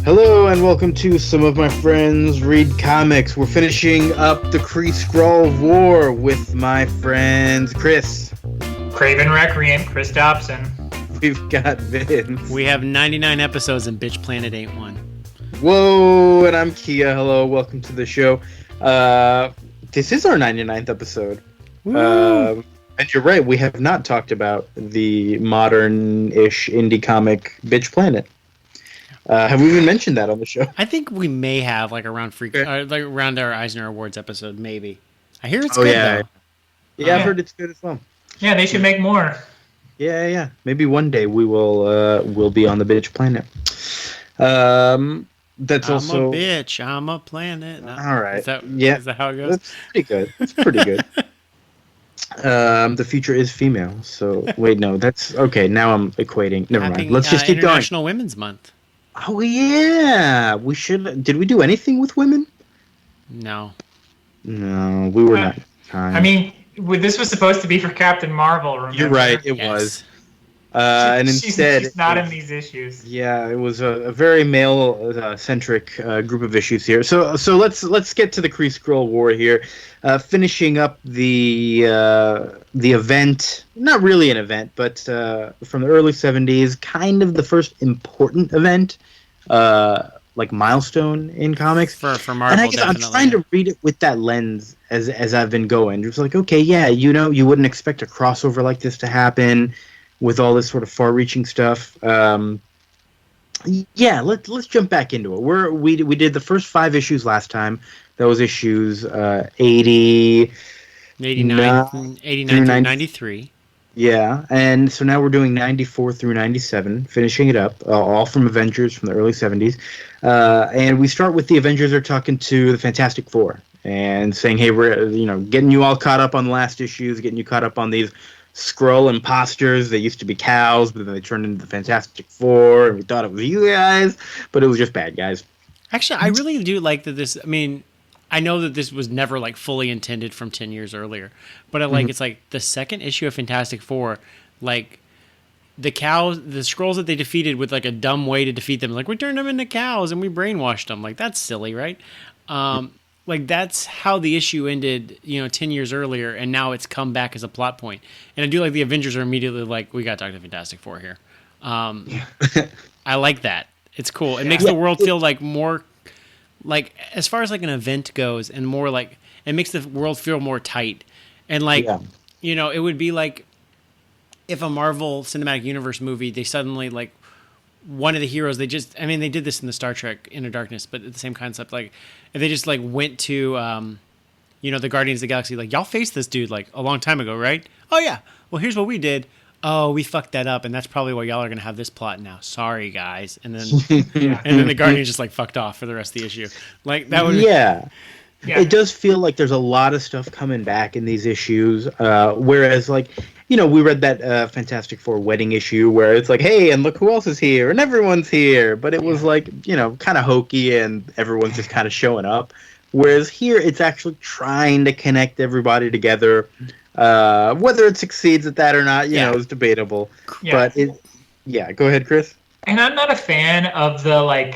Hello and welcome to Some of My Friends Read Comics. We're finishing up the Kree Skrull War with my friends Chris. Craven Recreant, Chris Dobson. We've got Vince. We have 99 episodes and Bitch Planet ain't one. Whoa, and I'm Kia. Hello, welcome to the show. This is our 99th episode. And you're right, we have not talked about the modern-ish indie comic Bitch Planet. Have we even mentioned that on the show? I think we may have, around our Eisner Awards episode, maybe. I hear it's good, though. Yeah, I've heard it's good as well. Yeah, they should make more. Yeah. Maybe one day we will be on the Bitch Planet. That's I'm also a bitch. I'm a planet. No. All right. Is that how it goes? That's pretty good. It's pretty good. The future is female. So wait, no, that's okay. Now I'm equating. Never mind. Let's just keep going. International Women's Month. Oh yeah, we should. Did we do anything with women? No, we were not. I mean, this was supposed to be for Captain Marvel. Remember? You're right. It was. And instead, she's not in these issues. Yeah, it was a very male-centric group of issues here. So let's get to the Kree Skrull War here, finishing up the event. Not really an event, but from the early '70s, kind of the first important event, milestone in comics for Marvel. And I guess I'm trying to read it with that lens as I've been going. It's like, okay, yeah, you wouldn't expect a crossover like this to happen, with all this sort of far-reaching stuff. Let's jump back into it. We did the first 5 issues last time. That was issues 89 through 93. Yeah, and so now we're doing 94 through 97, finishing it up, all from Avengers from the early 70s. And we start with the Avengers are talking to the Fantastic Four and saying, hey, we're getting you all caught up on the last issues, getting you caught up on these Skrull imposters. They used to be cows, but then they turned into the Fantastic Four, and we thought it was you guys, but it was just bad guys. Actually, I really do like that this... I mean, I know that this was never, fully intended from 10 years earlier, but it's the second issue of Fantastic Four, the cows, the Skrulls that they defeated with, a dumb way to defeat them. We turned them into cows, and we brainwashed them. That's silly, right? That's how the issue ended, 10 years earlier, and now it's come back as a plot point. And I do like the Avengers are immediately we got to talk to Fantastic Four here. I like that. It's cool. It makes the world feel more, as far as an event goes, and more it makes the world feel more tight. And it would be if a Marvel Cinematic Universe movie, they suddenly one of the heroes, they did this in the Star Trek Into Darkness, but the same concept, if they just went to the Guardians of the Galaxy, y'all faced this dude a long time ago, right? Oh yeah, well here's what we did. Oh, we fucked that up, and that's probably why y'all are gonna have this plot now. Sorry guys. And then and then the Guardians just fucked off for the rest of the issue. That would Yeah. It does feel like there's a lot of stuff coming back in these issues, whereas we read that Fantastic Four wedding issue where it's hey, and look who else is here, and everyone's here. But it was kind of hokey, and everyone's just kind of showing up. Whereas here, it's actually trying to connect everybody together. Whether it succeeds at that or not, is debatable. Yeah. But go ahead, Chris. And I'm not a fan of the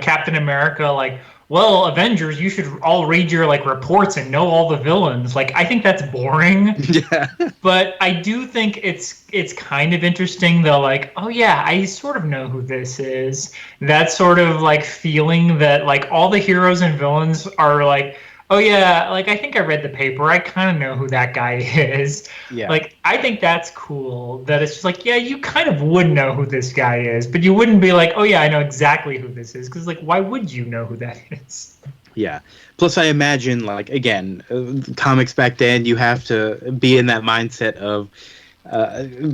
Captain America well, Avengers, you should all read your reports and know all the villains. I think that's boring. Yeah. But I do think it's kind of interesting though. Oh yeah, I sort of know who this is. That sort of feeling that all the heroes and villains are oh yeah, I think I read the paper. I kind of know who that guy is. Yeah. I think that's cool. That it's just yeah, you kind of would know who this guy is, but you wouldn't be oh yeah, I know exactly who this is, because why would you know who that is? Yeah. Plus, I imagine again, comics back then, you have to be in that mindset of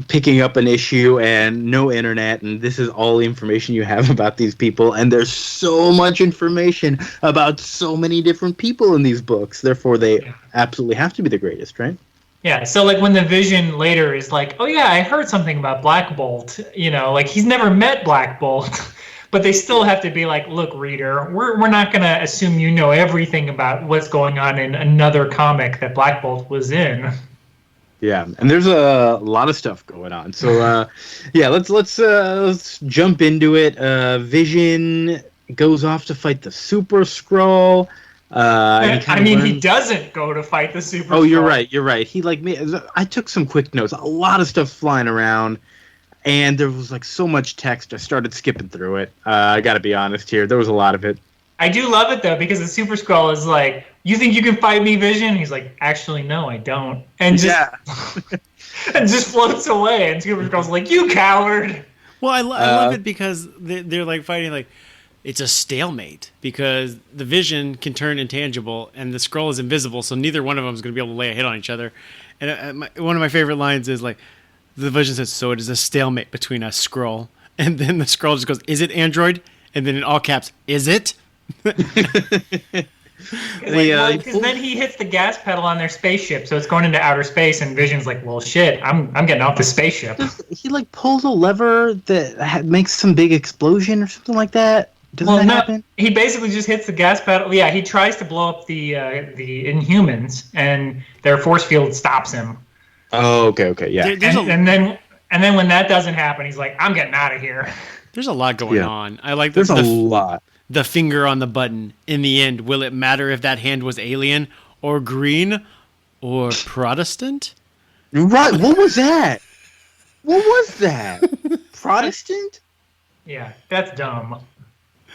picking up an issue and no internet, and this is all the information you have about these people, and there's so much information about so many different people in these books, therefore they absolutely have to be the greatest, right? Yeah, so when the Vision later is oh yeah, I heard something about Black Bolt, he's never met Black Bolt. But they still have to be look, reader, we're not going to assume you know everything about what's going on in another comic that Black Bolt was in. Yeah, and there's a lot of stuff going on. So, let's jump into it. Vision goes off to fight the Super Skrull. He doesn't go to fight the Super Skrull. Oh, you're right. He like me. I took some quick notes. A lot of stuff flying around, and there was like so much text. I started skipping through it. I got to be honest here. There was a lot of it. I do love it though because the Super Skrull is like, "You think you can fight me, Vision?" He's like, "Actually, no, I don't," and just and just floats away. And Super Skrull's like, "You coward!" Well, I love it because they're like fighting like. It's a stalemate because the Vision can turn intangible and the Skrull is invisible, so neither one of them is going to be able to lay a hit on each other. And one of my favorite lines is like, the Vision says, "So it is a stalemate between us, Skrull." And then the Skrull just goes, "Is it Android?" And then in all caps, "Is it?" Because then he hits the gas pedal on their spaceship, so it's going into outer space, and Vision's like, "Well, shit, I'm getting off the spaceship." He like pulls a lever that makes some big explosion or something like that. Doesn't that happen? He basically just hits the gas pedal. Yeah, he tries to blow up the Inhumans, and their force field stops him. Oh, okay, yeah. And then when that doesn't happen, he's like, "I'm getting out of here." There's a lot going on. I like there's a lot. The finger on the button. In the end, will it matter if that hand was alien or green or Protestant? Right. What was that? What was that? Protestant? Yeah, that's dumb.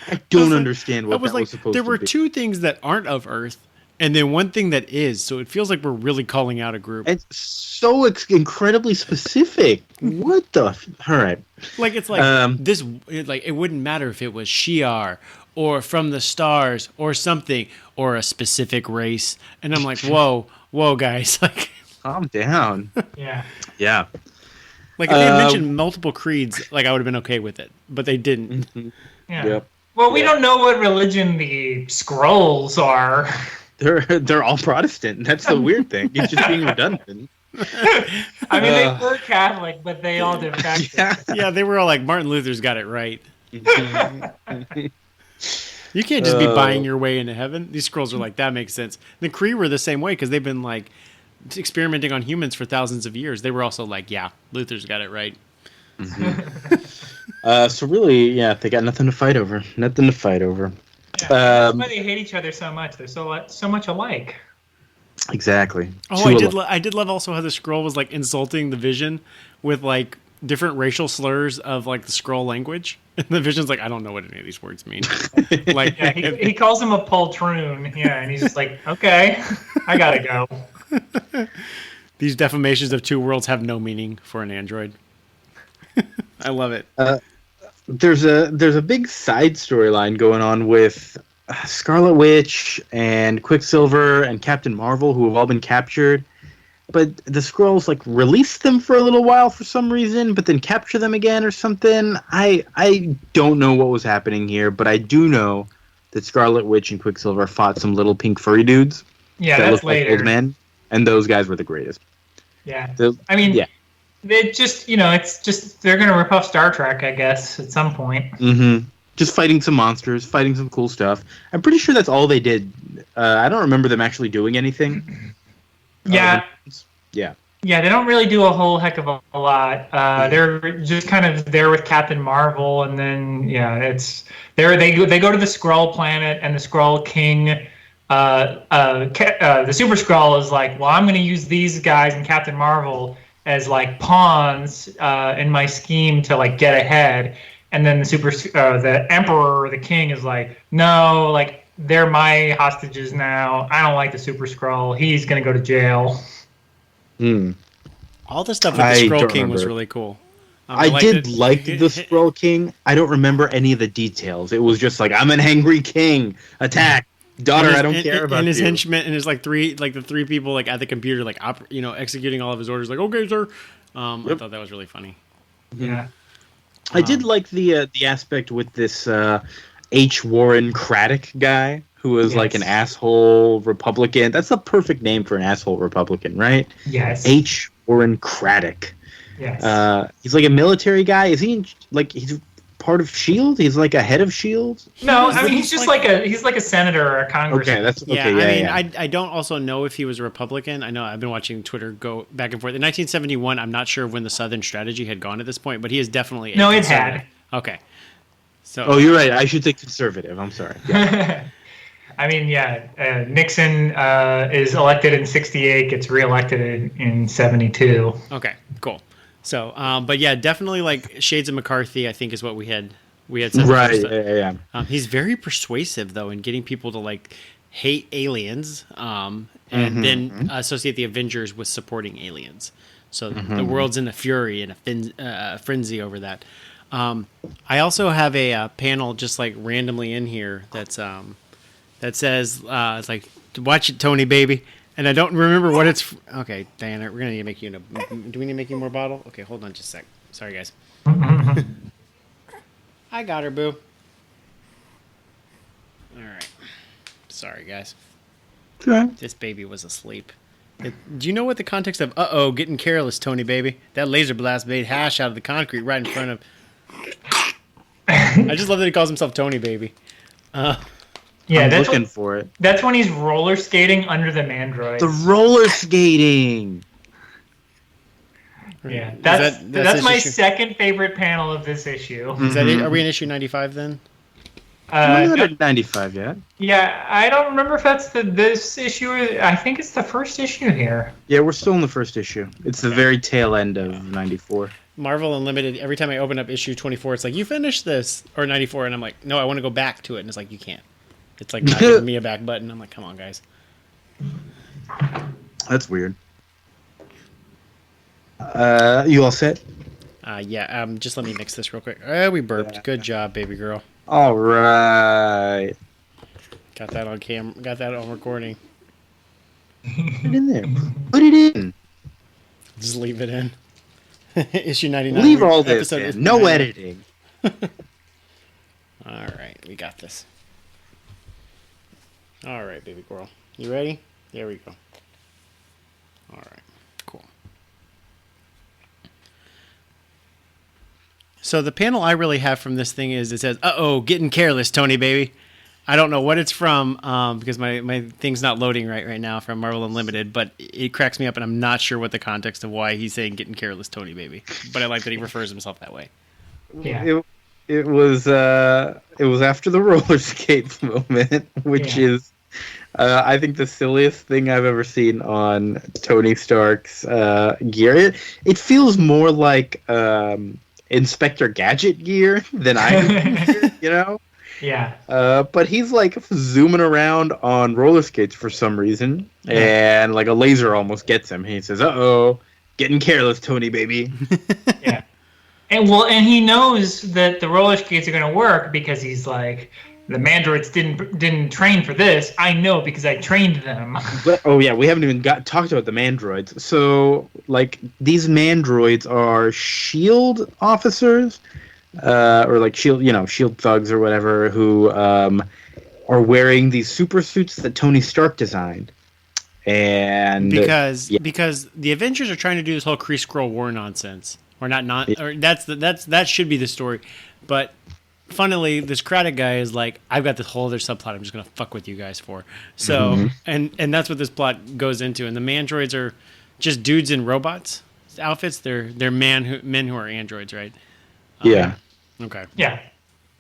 I don't understand what that was supposed to be. There were two things that aren't of Earth, and then one thing that is. So it feels like we're really calling out a group. It's so incredibly specific. What the? All right. Like it's like this. Like it wouldn't matter if it was Shi'ar or from the stars or something or a specific race. And I'm like, whoa, guys, like, calm down. Yeah. Like if they had mentioned multiple creeds, like I would have been okay with it, but they didn't. Yeah. Yep. Well, we don't know what religion the Skrulls are. They're all Protestant. That's the weird thing. It's just being redundant. I mean, they were Catholic, but they all defected. Yeah, they were all like, Martin Luther's got it right. You can't just be buying your way into heaven. These Skrulls are like, that makes sense. The Kree were the same way because they've been like experimenting on humans for thousands of years. They were also like, yeah, Luther's got it right. So really, yeah, they got nothing to fight over. Yeah, that's why they hate each other so much. They're so much alike. Exactly. Oh, I did love also how the Skrull was like insulting the Vision with like different racial slurs of like the Skrull language. And the Vision's like, I don't know what any of these words mean. Like, yeah, he calls him a poltroon. Yeah, and he's just like, okay, I gotta go. These defamations of two worlds have no meaning for an android. I love it. There's a big side storyline going on with Scarlet Witch and Quicksilver and Captain Marvel, who have all been captured. But the Skrulls like release them for a little while for some reason, but then capture them again or something. I don't know what was happening here, but I do know that Scarlet Witch and Quicksilver fought some little pink furry dudes. Yeah, that that's later. Like old men, and those guys were the greatest. Yeah, They just, it's just they're gonna rip off Star Trek, I guess, at some point. Mm-hmm. Just fighting some monsters, fighting some cool stuff. I'm pretty sure that's all they did. I don't remember them actually doing anything. Yeah. Yeah, they don't really do a whole heck of a lot. They're just kind of there with Captain Marvel, and then it's they go to the Skrull planet, and the Skrull King, the Super Skrull is like, well, I'm going to use these guys and Captain Marvel as like pawns in my scheme to like get ahead, and then the Emperor or the King is like, no, like they're my hostages now. I don't like the Super Skrull. He's going to go to jail. All the stuff with the Skrull King was really cool. I did like the Skrull King. I don't remember any of the details. It was just like, I'm an angry king. Attack. Daughter, I don't care about you. And his henchmen and his the three people like at the computer like executing all of his orders like, okay, sir. I thought that was really funny. Yeah. I did like the aspect with this H. Warren Craddock guy who was like an asshole Republican. That's the perfect name for an asshole Republican, right? Yes. H. Warren Craddock. Yes. He's like a military guy. Is he he's part of SHIELD? He's like a head of SHIELD? No, I mean he's just like a senator or a congressman. Okay, that's okay. I don't also know if he was a Republican. I know I've been watching Twitter go back and forth. In 1971, I'm not sure when the Southern strategy had gone at this point, but he is definitely it had. Okay. So. Oh, you're right. I should say conservative. I'm sorry. Yeah. I mean, Nixon is elected in 68, gets reelected in 72. Okay, cool. So, but yeah, definitely like shades of McCarthy, I think is what we had said. Right. Yeah. He's very persuasive though in getting people to like hate aliens, and then associate the Avengers with supporting aliens. So the world's in a fury and a frenzy over that. I also have a panel just like randomly in here that's that says it's like watch it, Tony baby, and I don't remember what it's. Okay, Diana, we're gonna need to make you. Do we need to make you more bottle? Okay, hold on just a sec. Sorry, guys. I got her, boo. All right. Sorry, guys. Okay. This baby was asleep. Do you know what the context of "uh-oh, getting careless, Tony baby"? That laser blast made hash out of the concrete right in front of. I just love that he calls himself Tony baby. Yeah, I'm looking for it. That's when he's roller skating under the mandroids. The roller skating. Yeah, that's my second favorite panel of this issue. Is that it? Are we in issue 95 then? We're not at 95 yet. Yeah, I don't remember if that's this issue. I think it's the first issue here. Yeah, we're still in the first issue. It's the very tail end of 94. Marvel Unlimited, every time I open up issue 24, it's like, you finished this. Or 94, and I'm like, no, I want to go back to it. And it's like, you can't. It's like not giving me a back button. I'm like, come on, guys. That's weird. You all set? Yeah, just let me mix this real quick. We burped. Good job, baby girl. All right. Got that on got that on recording. Put it in there. Put it in. Just leave it in. Issue 99. Leave all this in. No editing. All right, we got this. All right, baby girl. You ready? There we go. All right, cool. So the panel I really have from this thing is it says, "Uh-oh, getting careless, Tony baby." I don't know what it's from because my thing's not loading right now from Marvel Unlimited, but it cracks me up, and I'm not sure what the context of why he's saying "getting careless, Tony baby." But I like that he refers himself that way. Yeah. It was after the roller skates moment, which is I think the silliest thing I've ever seen on Tony Stark's gear. It feels more like Inspector Gadget gear than Iron gear, you know? Yeah. But he's like zooming around on roller skates for some reason, and like a laser almost gets him. He says, "Uh-oh, getting careless, Tony baby." Yeah. And he knows that the roller skates are going to work because he's like, the mandroids didn't train for this. I know because I trained them. But, we haven't even talked about the mandroids. So, like, these mandroids are shield officers, or like shield thugs or whatever, who are wearing these super suits that Tony Stark designed. And because the Avengers are trying to do this whole Kree Skrull War nonsense. Or or that should be the story, but funnily, this Kraddock guy is like, I've got this whole other subplot I'm just gonna fuck with you guys for. So and that's what this plot goes into. And the mandroids are just dudes in robots outfits. They're men who are androids, right? Yeah. Okay. Yeah.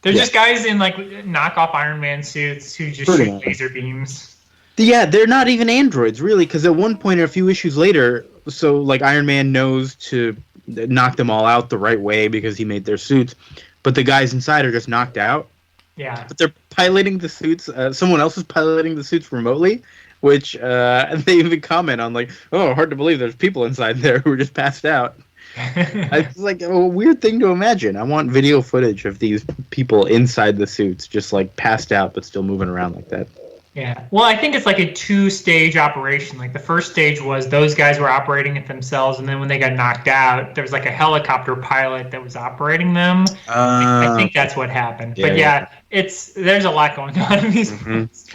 They're just guys in like knockoff Iron Man suits who just shoot laser beams. Yeah, they're not even androids really, because at one point, a few issues later, so like Iron Man knows to knock them all out the right way because he made their suits, but the guys inside are just knocked out. Yeah. But they're piloting the suits. Someone else is piloting the suits remotely, which they even comment on, like, "Oh, hard to believe there's people inside there who are just passed out." It's like a weird thing to imagine. I want video footage of these people inside the suits, just like passed out but still moving around like that. Yeah. Well, I think it's like a 2-stage operation. Like the first stage was those guys were operating it themselves, and then when they got knocked out, there was like a helicopter pilot that was operating them. I think that's what happened. Yeah, but there's a lot going on in these books.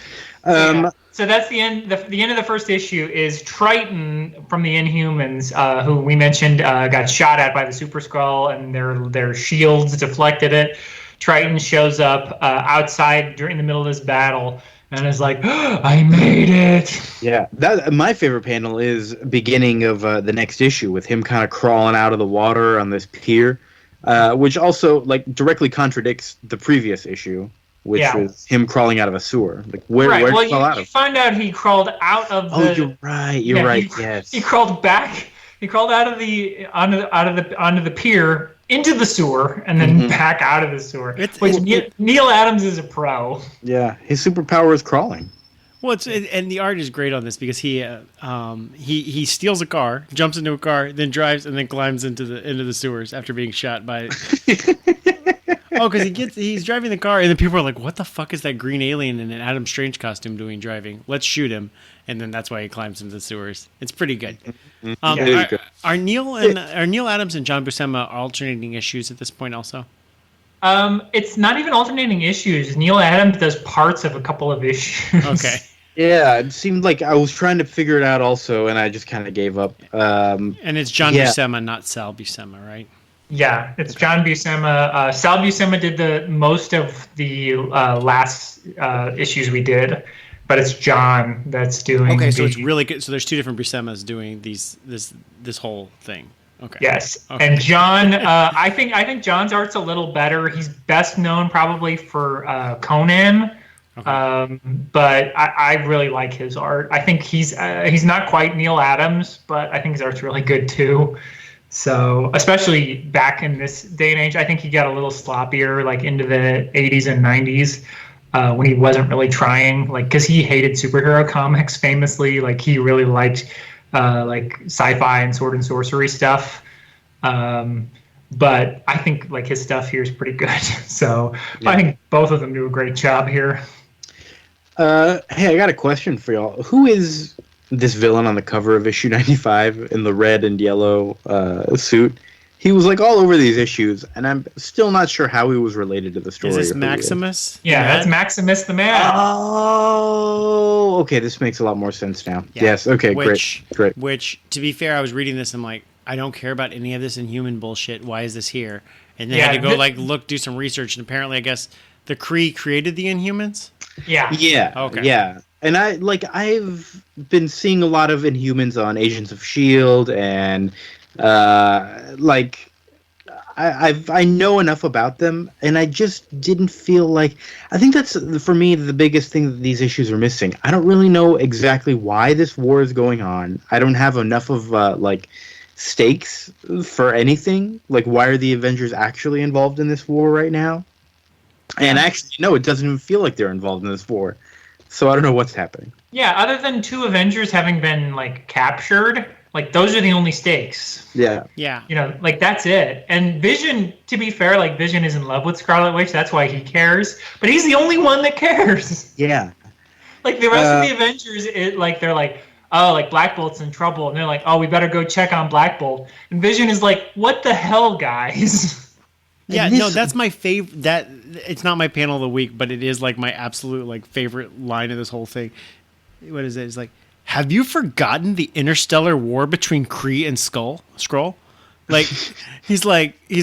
So that's the end. The end of the first issue is Triton from the Inhumans, who we mentioned got shot at by the Super Skrull, and their shields deflected it. Triton shows up outside during the middle of this battle. And it's like, I made it. Yeah, my favorite panel is beginning of the next issue with him kind of crawling out of the water on this pier, which also like directly contradicts the previous issue, which was him crawling out of a sewer. Like where did he crawl out of? You find out he crawled out of the. Oh, you're right. You're right. Yes. He crawled back. He crawled out of the onto the pier into the sewer and then back out of the sewer. Neil Adams is a pro. Yeah, his superpower is crawling. Well, and the art is great on this because he steals a car, jumps into a car, then drives and then climbs into the sewers after being shot by. Because he's driving the car and then people are like, "What the fuck is that green alien in an Adam Strange costume doing driving? Let's shoot him!" And then that's why he climbs into the sewers. It's pretty good. Are Neil Adams and John Buscema alternating issues at this point also? It's not even alternating issues. Neil Adams does parts of a couple of issues. Okay. Yeah, it seemed like I was trying to figure it out also, and I just kind of gave up. And it's John Buscema, not Sal Buscema, right? Yeah, it's John Buscema. Sal Buscema did the most of the last issues we did, but it's John that's doing. Okay, so it's really good. So there's two different Buscemas doing this whole thing. Okay. Yes, okay. And John, I think John's art's a little better. He's best known probably for Conan. Okay. But I really like his art. I think he's not quite Neil Adams, but I think his art's really good too. So especially back in this day and age, I think he got a little sloppier, like into the 80s and 90s, when he wasn't really trying, like because he hated superhero comics famously. Like he really liked like sci-fi and sword and sorcery stuff. But I think like his stuff here is pretty good. So I think both of them do a great job here. Hey, I got a question for y'all. Who is this villain on the cover of issue 95 in the red and yellow suit? He was like all over these issues, and I'm still not sure how he was related to the story. Is this Maximus? Yeah, that's Maximus the Man. Oh, okay. This makes a lot more sense now. Yeah. Yes. Okay. Great. Which, to be fair, I was reading this and I'm like, I don't care about any of this Inhuman bullshit. Why is this here? And then I had to go do some research, and apparently, I guess the Kree created the Inhumans. Yeah. Yeah. Okay. Yeah. And I've been seeing a lot of Inhumans on Agents of S.H.I.E.L.D. and I know enough about them, and I just didn't feel like. I think that's for me the biggest thing that these issues are missing. I don't really know exactly why this war is going on. I don't have enough of stakes for anything. Like, why are the Avengers actually involved in this war right now? And actually, no, it doesn't even feel like they're involved in this war. So I don't know what's happening. Yeah, other than two Avengers having been like captured, like those are the only stakes. Yeah. Yeah. You know, like that's it. And Vision, to be fair, like Vision is in love with Scarlet Witch. That's why he cares. But he's the only one that cares. Yeah. Like the rest of the Avengers, they're like, oh, like Black Bolt's in trouble, and they're like, oh, we better go check on Black Bolt. And Vision is like, what the hell, guys? Yeah, no, that's my favorite. That it's not my panel of the week, but it is like my absolute like favorite line of this whole thing. What is it? It's like, have you forgotten the interstellar war between Kree and Skrull? Like, he's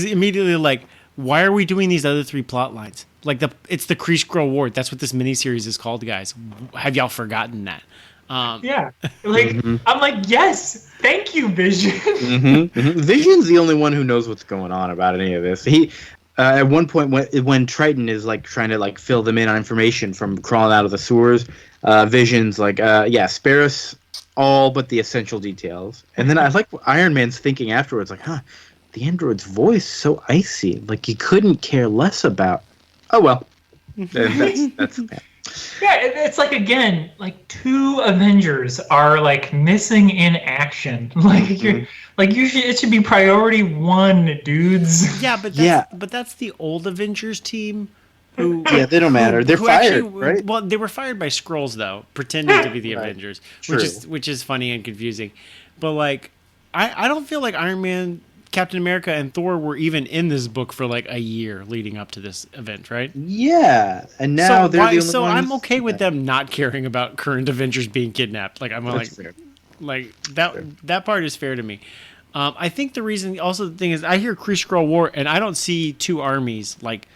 immediately like, why are we doing these other three plot lines? Like it's the Kree Skrull War. That's what this miniseries is called, guys. Have y'all forgotten that? Yeah, like I'm like, yes, thank you, Vision. Vision's the only one who knows what's going on about any of this. He at one point when Triton is like trying to like fill them in on information from crawling out of the sewers, Vision's like, spare us all but the essential details. And then I like Iron Man's thinking afterwards, like, the android's voice so icy, like he couldn't care less about. Oh well, that's that. Yeah, it's like, again, like two Avengers are like missing in action. Like it should be priority one, dudes. Yeah, but that's the old Avengers team. Who they don't matter. They're fired, right? Well, they were fired by Skrulls though, pretending to be the Avengers, which is funny and confusing. But like, I don't feel like Iron Man, Captain America, and Thor were even in this book for like a year leading up to this event, right? Yeah, and now they're the only ones. So I'm okay with them not caring about current Avengers being kidnapped. Like that part is fair to me. I think the reason, also the thing is, I hear Kree Skrull War, and I don't see two armies like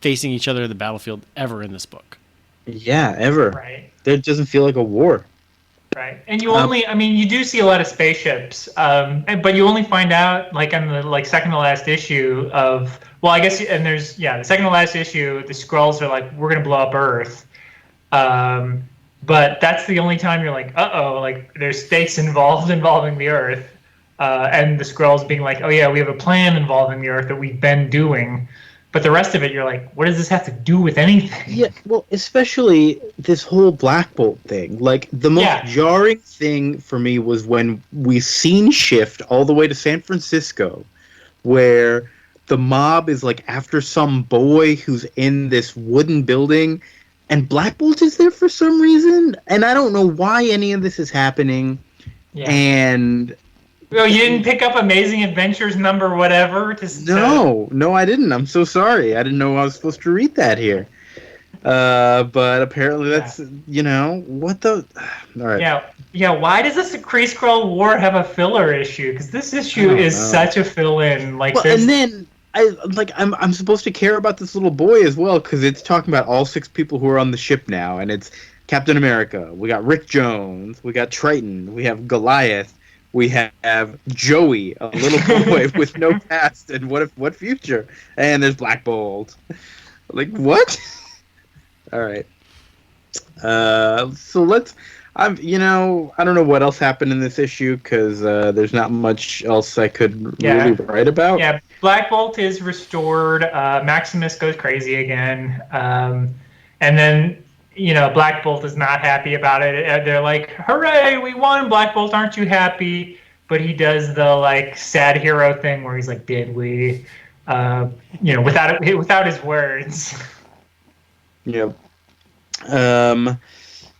facing each other in the battlefield ever in this book. Yeah, ever. Right. It doesn't feel like a war. Right, and you only, I mean, you do see a lot of spaceships, but you only find out like on the second to last issue of, well, I guess, and there's the second to last issue, the Skrulls are like, we're gonna blow up Earth, but that's the only time you're like, uh-oh, like there's stakes involving the Earth, and the Skrulls being like, oh yeah, we have a plan involving the Earth that we've been doing. But the rest of it, you're like, what does this have to do with anything? Yeah, well, especially this whole Black Bolt thing. Like, the most jarring thing for me was when we scene shift all the way to San Francisco, where the mob is, like, after some boy who's in this wooden building, and Black Bolt is there for some reason, and I don't know why any of this is happening, and... Oh, you didn't pick up Amazing Adventures number whatever? No, I didn't. I'm so sorry. I didn't know I was supposed to read that here. But apparently that's, what the... All right. Yeah, why does this Kree Skrull War have a filler issue? Because this issue is such a fill-in. Like, well, and then, I'm supposed to care about this little boy as well, because it's talking about all 6 people who are on the ship now, and it's Captain America, we got Rick Jones, we got Triton, we have Goliath, we have Joey, a little boy with no past and what future, and there's Black Bolt. Like, what? All right. So let's. I don't know what else happened in this issue because there's not much else I could really write about. Yeah, Black Bolt is restored. Maximus goes crazy again, and then. Black Bolt is not happy about it. They're like, hooray, we won, Black Bolt, aren't you happy? But he does the, sad hero thing where he's like, did we? Without his words. Yep.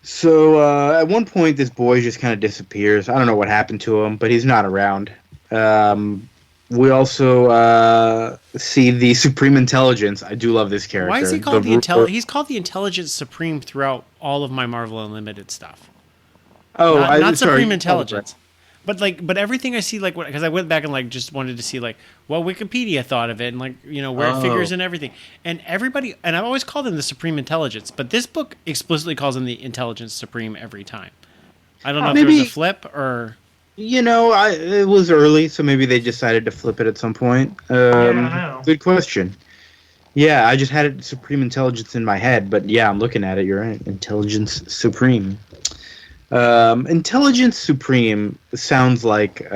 So at one point, this boy just kind of disappears. I don't know what happened to him, but he's not around. We also see the Supreme Intelligence. I do love this character. Why is he called He's called the Intelligence Supreme throughout all of my Marvel Unlimited stuff. Oh, not Supreme Intelligence, but everything I see, because I went back and just wanted to see what Wikipedia thought of it and where it figures and everything. And everybody, and I've always called him the Supreme Intelligence, but this book explicitly calls him the Intelligence Supreme every time. I don't know if there was a flip or. It was early, so maybe they decided to flip it at some point. I don't know. Good question. Yeah, I just had it Supreme Intelligence in my head, but yeah, I'm looking at it. You're right. Intelligence Supreme. Intelligence Supreme sounds like you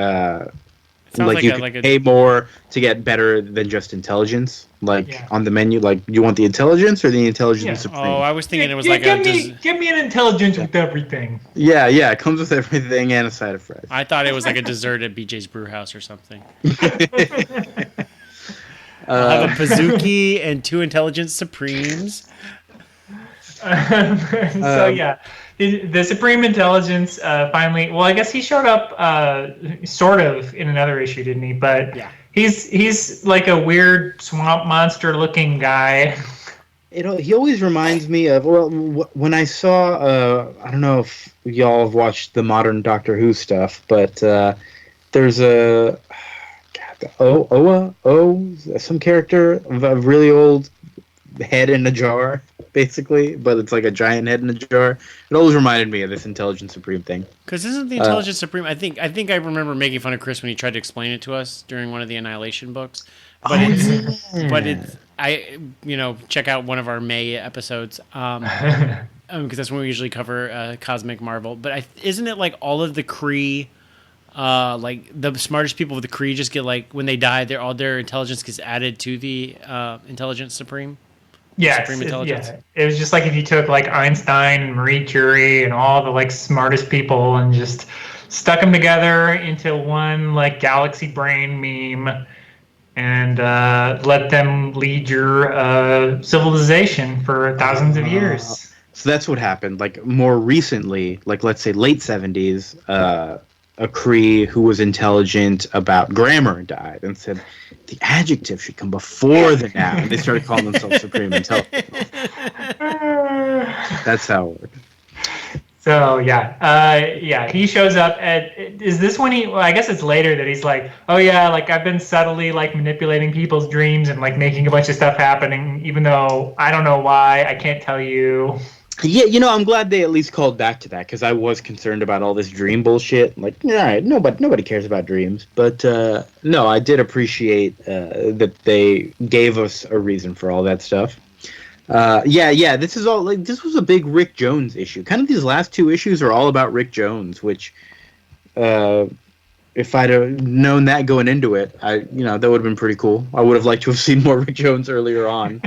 can pay more to get better than just intelligence. On the menu, you want the intelligence or the intelligence supreme? Oh, I was thinking it was give me an intelligence with everything. Yeah, it comes with everything and a side of fries. I thought it was like a dessert at BJ's Brewhouse or something. I'll have a Pizookie and 2 intelligence supremes. The Supreme Intelligence finally. Well, I guess he showed up sort of in another issue, didn't he? But he's like a weird swamp monster looking guy. He always reminds me of when I saw. I don't know if y'all have watched the modern Doctor Who stuff, but there's a some character of a really old head in a jar, basically, but it's like a giant head in a jar. It always reminded me of this Intelligence Supreme thing. Because isn't the Intelligence Supreme? I think I remember making fun of Chris when he tried to explain it to us during one of the Annihilation books. But check out one of our May episodes. Because that's when we usually cover Cosmic Marvel. But isn't it like all of the Kree? The smartest people of the Kree just get when they die, all their intelligence gets added to the Intelligence Supreme. Yes, it was just like if you took Einstein and Marie Curie and all the smartest people and just stuck them together into one galaxy brain meme and let them lead your civilization for thousands of years. So that's what happened. More recently, let's say late 70s, a Kree who was intelligent about grammar died and said the adjective should come before the noun. And they started calling themselves Supreme Intelligence. That's how it worked. So he shows up is this when I guess it's later that he's like, oh yeah, I've been subtly manipulating people's dreams and making a bunch of stuff happening, even though I don't know why, I can't tell you. Yeah, I'm glad they at least called back to that because I was concerned about all this dream bullshit. Like, all right, nobody cares about dreams, but no, I did appreciate that they gave us a reason for all that stuff. Yeah, this is all like this was a big Rick Jones issue. Kind of these last two issues are all about Rick Jones, which, if I'd have known that going into it, that would have been pretty cool. I would have liked to have seen more Rick Jones earlier on.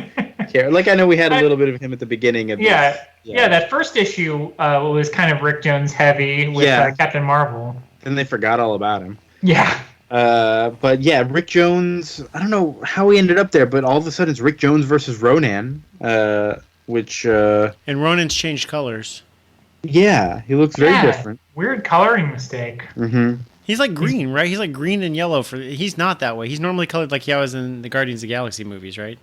Like I know we had a little bit of him at the beginning of yeah. That first issue was kind of Rick Jones heavy with Captain Marvel. Then they forgot all about him. Yeah. But yeah, Rick Jones. I don't know how he ended up there, but all of a sudden it's Rick Jones versus Ronan, which and Ronan's changed colors. Yeah, he looks very different. Weird coloring mistake. Mm-hmm. He's like green, right? He's like green and yellow. He's not that way. He's normally colored like he was in the Guardians of the Galaxy movies, right?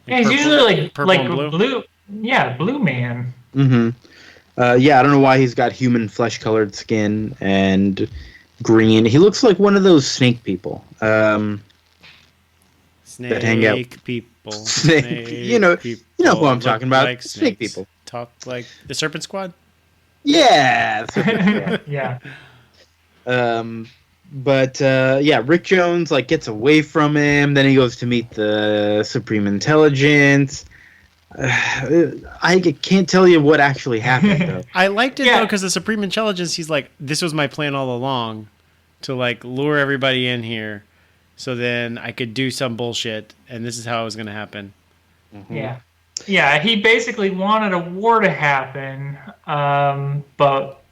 Like he's usually like purple and blue. Yeah, blue man. Mm-hmm. Yeah, I don't know why he's got human flesh-colored skin and green. He looks like one of those snake people. Snake that hang out. People. Snake. You know who I'm talking about. Like snake people. Talk like the Serpent Squad. Yeah. Yeah. But Rick Jones gets away from him. Then he goes to meet the Supreme Intelligence. I can't tell you what actually happened though. I liked it though because the Supreme Intelligence. He's like, this was my plan all along, to lure everybody in here, so then I could do some bullshit, and this is how it was going to happen. Mm-hmm. Yeah. He basically wanted a war to happen, but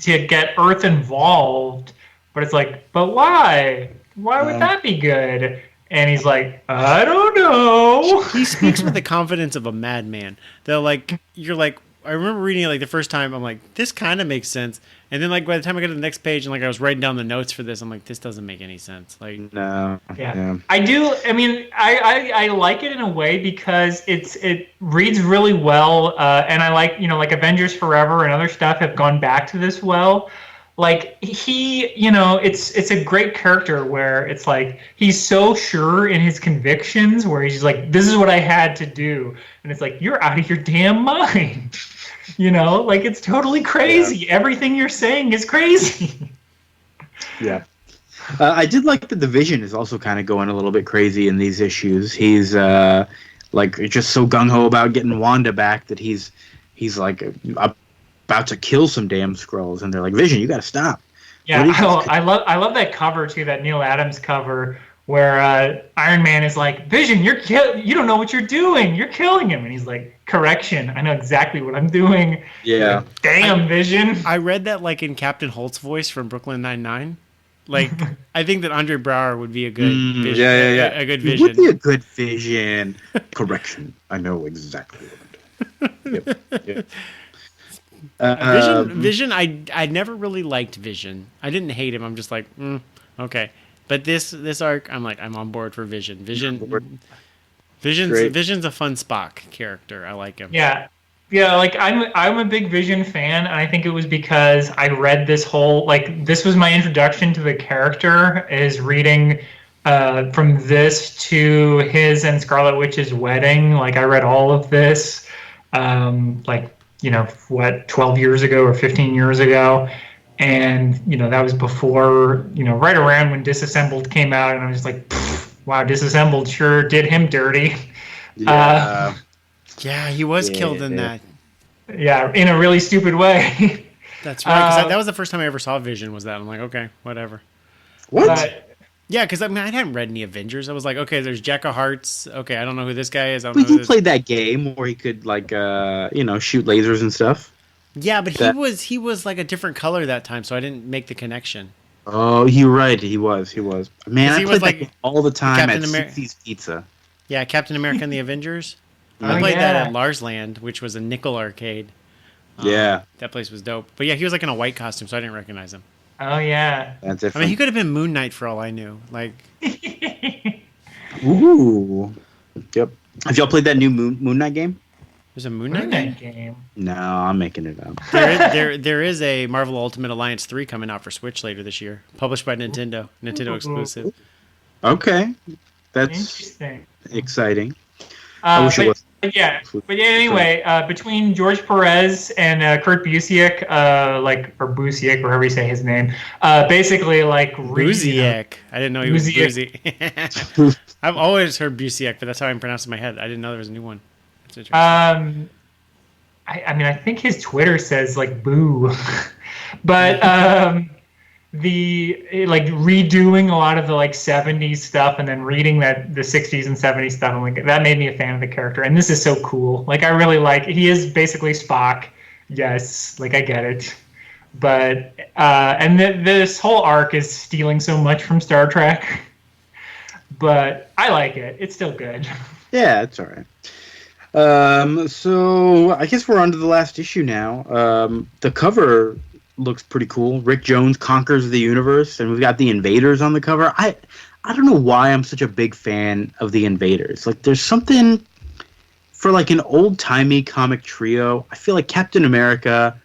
to get Earth involved. But it's like, but why? Why would that be good? And he's like, I don't know. He speaks with the confidence of a madman. You're like, I remember reading it the first time. I'm like, this kind of makes sense. And then by the time I got to the next page and I was writing down the notes for this, I'm like, this doesn't make any sense. No. Yeah. I do. I mean, I like it in a way because it reads really well. And I like Avengers Forever and other stuff have gone back to this well. He, it's a great character where it's he's so sure in his convictions where he's just like, this is what I had to do. And it's like, you're out of your damn mind. It's totally crazy. Yeah. Everything you're saying is crazy. Yeah. I did like that the Vision is also kind of going a little bit crazy in these issues. He's just so gung-ho about getting Wanda back that he's about to kill some damn Skrulls, and they're like, Vision, you gotta stop. Yeah, I love that cover too, that Neil Adams cover where Iron Man is like, Vision, you don't know what you're doing, you're killing him, and he's like, correction, I know exactly what I'm doing. Yeah. Damn, Vision. I read that in Captain Holt's voice from Brooklyn Nine-Nine. I think that Andre Braugher would be a good Vision. Yeah. A good Vision. Would be a good Vision. Correction, I know exactly what I'm doing. Yep. Vision. I never really liked Vision. I didn't hate him. I'm just like, okay. But this arc, I'm on board for Vision. Vision's a fun Spock character. I like him. Yeah. I'm a big Vision fan, and I think it was because I read this whole this was my introduction to the character, is reading from this to his and Scarlet Witch's wedding. I read all of this 12 years ago or 15 years ago. And, that was before, right around when Disassembled came out. And I was like, wow, Disassembled sure did him dirty. Yeah. Yeah, he was killed in that. Yeah, in a really stupid way. That's right. Because that was the first time I ever saw Vision was that. I'm like, okay, whatever. What? Yeah, because I hadn't read any Avengers. I was like, okay, there's Jack of Hearts. Okay, I don't know who this guy is. He played that game where he could shoot lasers and stuff. Yeah, but he was a different color that time, so I didn't make the connection. Oh, you're right. He was. Man, I played that game all the time at Sixties Pizza. Yeah, Captain America and the Avengers. I played that at Larsland, which was a nickel arcade. Yeah, that place was dope. But yeah, he was in a white costume, so I didn't recognize him. Oh yeah. That's it. I mean, he could have been Moon Knight for all I knew. Ooh. Yep. Have y'all played that new Moon Knight game? There's a Moon Knight game? No, I'm making it up. There is a Marvel Ultimate Alliance 3 coming out for Switch later this year, published by Nintendo exclusive. Okay, that's interesting. Exciting. I wish it was But anyway, between George Perez and Kurt Busiek, or Busiek, or however you say his name, basically like Busiek. I didn't know he was Busiek. Boozy. I've always heard Busiek, but that's how I'm pronouncing in my head. I didn't know there was a new one. That's interesting. I mean, I think his Twitter says like "boo," but redoing a lot of the like 70s stuff and then reading that the 60s and 70s stuff, I'm like, that made me a fan of the character. And this is so cool. Like, I really like, he is basically Spock. Yes, like I get it. But this whole arc is stealing so much from Star Trek. But I like it. It's still good. Yeah, it's all right. So I guess we're on to the last issue now. The cover looks pretty cool. Rick Jones conquers the universe, and we've got the Invaders on the cover. I don't know why I'm such a big fan of the Invaders. Like, there's something for like an old-timey comic trio. I feel like Captain America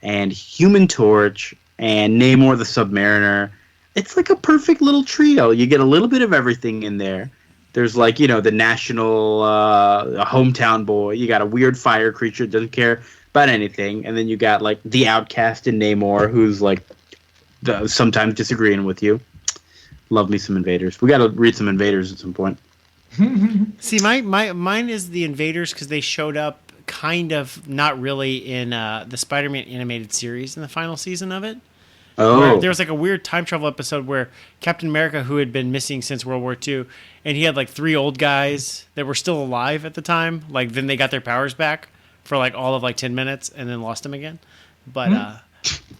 and Human Torch and Namor the Submariner. It's like a perfect little trio. You get a little bit of everything in there. There's like, the national hometown boy. You got a weird fire creature, doesn't care about anything. And then you got like the outcast in Namor, who's like sometimes disagreeing with you. Love me some Invaders. We got to read some Invaders at some point. See, mine is the Invaders because they showed up kind of not really in the Spider-Man animated series in the final season of it. Oh. There was like a weird time travel episode where Captain America, who had been missing since World War II, and he had like 3 old guys that were still alive at the time. Like, then they got their powers back for like all of like 10 minutes and then lost them again. But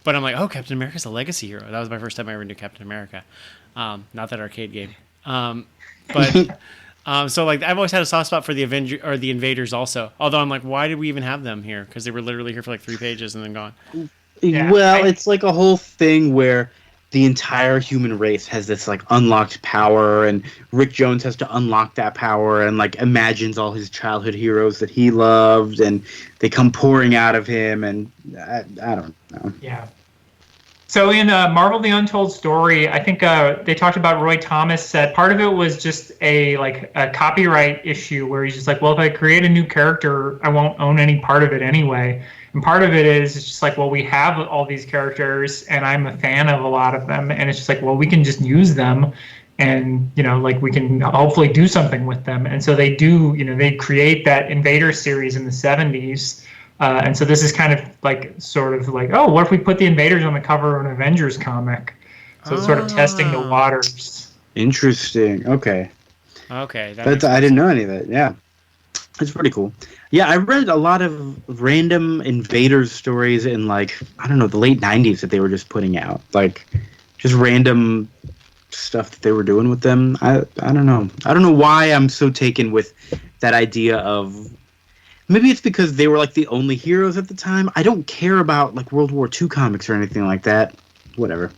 but I'm like, oh, Captain America's a legacy hero. That was my first time I ever knew Captain America. Not that arcade game. But so like I've always had a soft spot for the Invaders also. Although I'm like, why did we even have them here? Because they were literally here for like 3 pages and then gone. Yeah, well, it's like a whole thing where the entire human race has this like unlocked power, and Rick Jones has to unlock that power and like imagines all his childhood heroes that he loved, and they come pouring out of him, and I don't know. Yeah. So in Marvel: The Untold Story, I think they talked about Roy Thomas said part of it was just a copyright issue where he's just like, well, if I create a new character, I won't own any part of it anyway. And part of it is it's just like, well, we have all these characters, and I'm a fan of a lot of them, and it's just like, well, we can just use them, and like we can hopefully do something with them. And so they do, they create that Invader series in the 70s. And so this is kind of like, sort of like, oh, what if we put the Invaders on the cover of an Avengers comic? So it's sort of testing the waters. Interesting. Okay. Okay. I didn't know any of that. Yeah. It's pretty cool. Yeah, I read a lot of random Invaders stories in like, I don't know, the late 90s that they were just putting out. Like, just random stuff that they were doing with them. I don't know. I don't know why I'm so taken with that idea of... Maybe it's because they were like the only heroes at the time. I don't care about like World War II comics or anything like that. Whatever.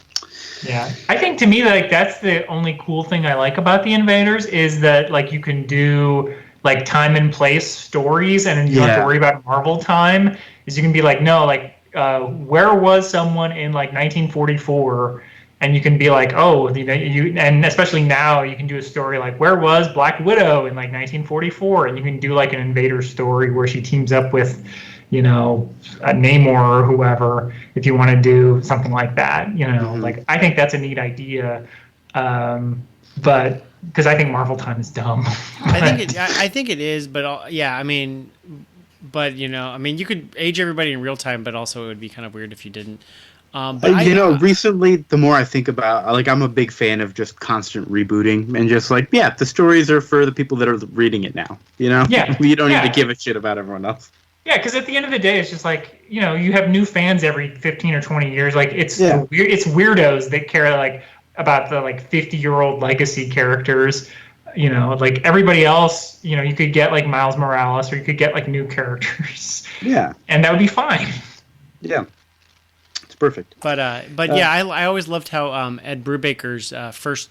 Yeah, I think to me like that's the only cool thing I like about the Invaders is that like you can do like time and place stories, and you don't have to worry about Marvel time. Is you can be like, no, like where was someone in like 1944? And you can be like, oh, and especially now you can do a story like, where was Black Widow in like 1944? And you can do like an Invader story where she teams up with, a Namor or whoever, if you want to do something like that. Like I think that's a neat idea, but because I think Marvel time is dumb. I think it is, but yeah, I mean, but you could age everybody in real time, but also it would be kind of weird if you didn't. But recently, the more I think about, like, I'm a big fan of just constant rebooting and just like, yeah, the stories are for the people that are reading it now. Yeah, you don't need to give a shit about everyone else. Yeah, because at the end of the day, it's just like you have new fans every 15 or 20 years. Like it's weirdos that care like about the like 50-year-old legacy characters. Like everybody else, you could get like Miles Morales or you could get like new characters. Yeah, and that would be fine. Yeah. Perfect. But yeah, I always loved how Ed Brubaker's first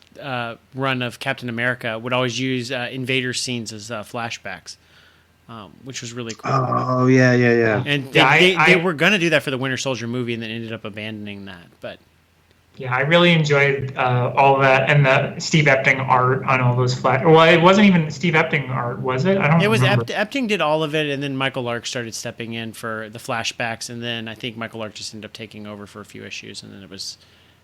run of Captain America would always use Invader scenes as flashbacks, which was really cool. Oh, yeah. And they were going to do that for the Winter Soldier movie and then ended up abandoning that. But Yeah, I really enjoyed all of that and the Steve Epting art on all those flash. Well, it wasn't even Steve Epting art, was it? I don't It was remember. Epting did all of it, and then Michael Lark started stepping in for the flashbacks, and then I think Michael Lark just ended up taking over for a few issues, and then it was